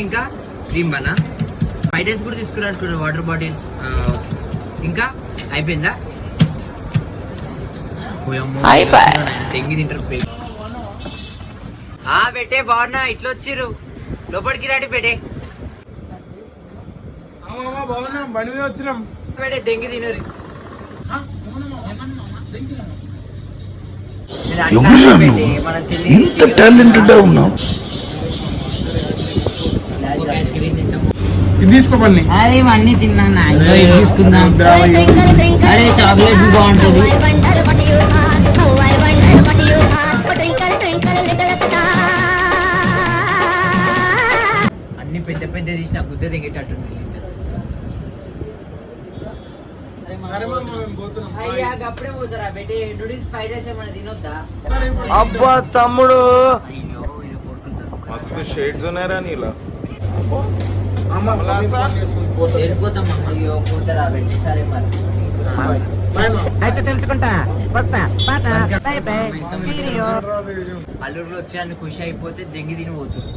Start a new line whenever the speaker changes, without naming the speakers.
ఇంకా cream బనా 5 days కూడా తీసుకురానుకున్నా water bottle. ఇంకా అయిపోయిందా? తెంగి తింటారు పెట్టే బాగున్నా. ఇట్లా వచ్చిర్రు లోపలికి రాడి పెట్టే
బండి మీద వచ్చినాం.
పెట్టే తెంగి తినరు.
ఇంత టాలెంటెడ్ ఉన్నావు.
తీసుకోపండి.
అరే ఇవన్నీ తిన్నా తీసుకుందాం. అరే చాక్లెట్ బాగుంటుంది. అన్ని పెద్ద పెద్ద తీసిన గుద్ద తెగేటట్టుంది. అప్పుడే పోతారా బెట్టి నూడిల్స్ 5 days ఏమన్నా తినొద్దా?
అబ్బా తమ్ముడు
మస్తు షేడ్స్ ఉన్నారా నీలా.
వెళ్ళిపోతాం. అయ్యో పోతారా బెట్టి. సరే మరి
అయితే తెలుసుకుంటా.
అల్లూరులో వచ్చి ఖుషి అయిపోతే దెంగి తిని పోతుంది.